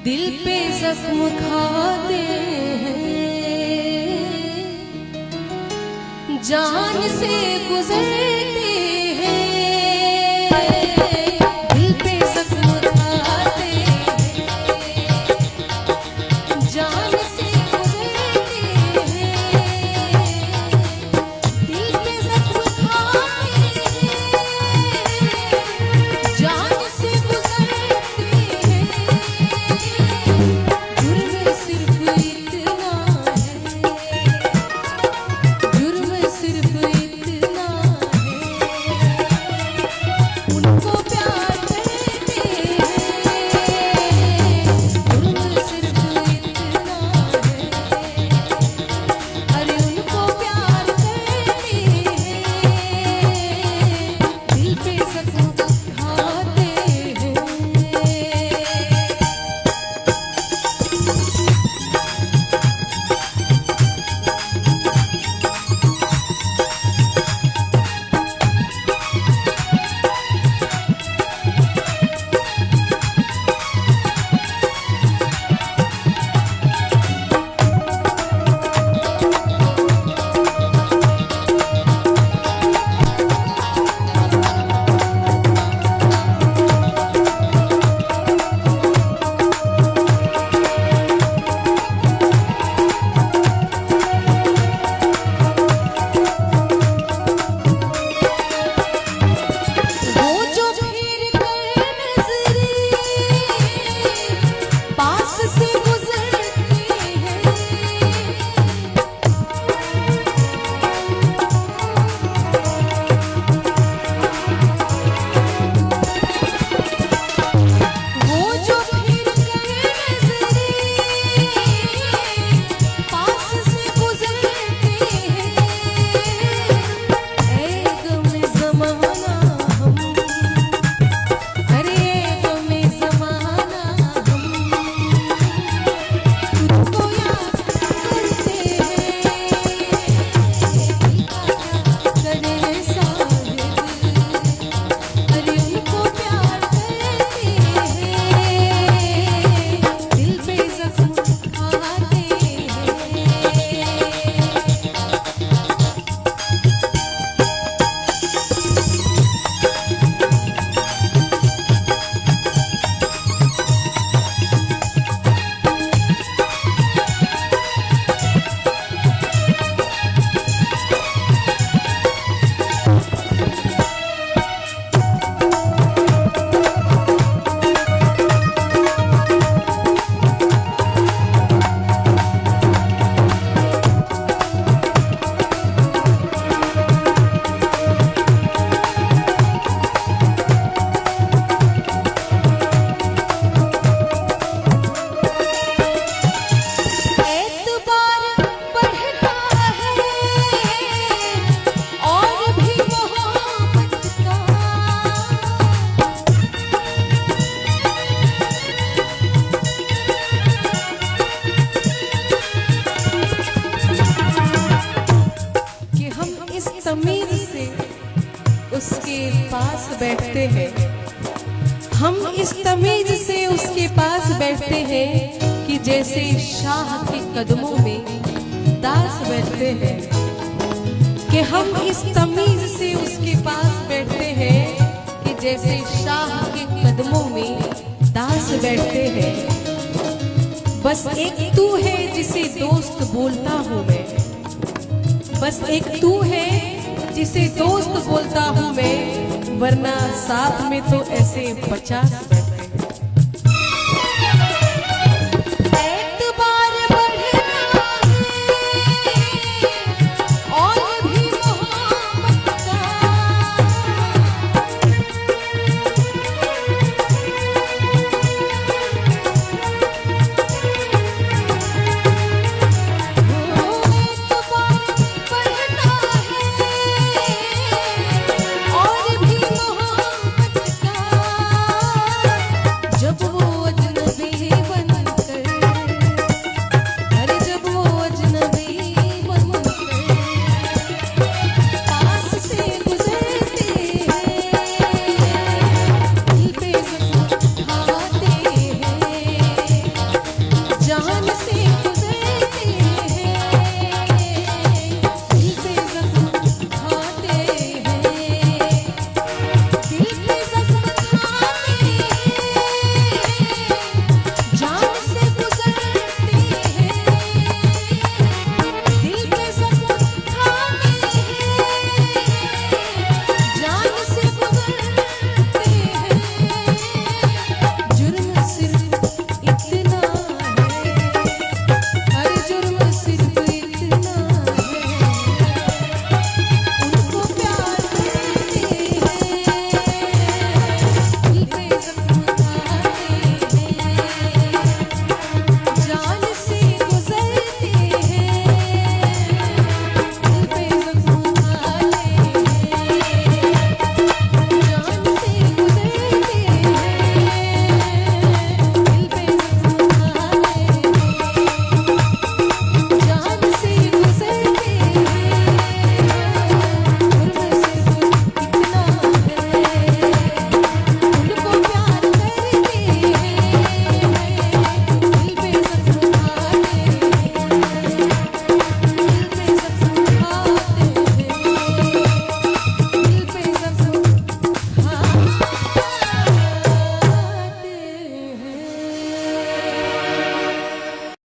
दिल पे जख्म खाते हैं, जान से गुजरते हैं। दिल पे जख्म खाते हैं, जान से गुजरते हैं। दिल पे जख्म खाते हैं, जान से गुजरते हैं। जुर्म सिर्फ इतना है, जुर्म सिर्फ इतना है, उनको प्यार करते हैं। जुर्म सिर्फ इतना है, अरे उनको प्यार करते हैं। दिल पे जख्म खाते हैं। उसके पास बैठते हैं, हम इस तमीज से उसके पास बैठते हैं कि जैसे शाह के कदमों में दास बैठते हैं। कि हम इस तमीज से उसके पास बैठते हैं कि जैसे शाह के कदमों में दास बैठते हैं। बस एक तू है जिसे दोस्त बोलता हूँ मैं, बस एक तू है जिसे दोस्त बोलता हूँ मैं, वरना साथ में तो ऐसे 50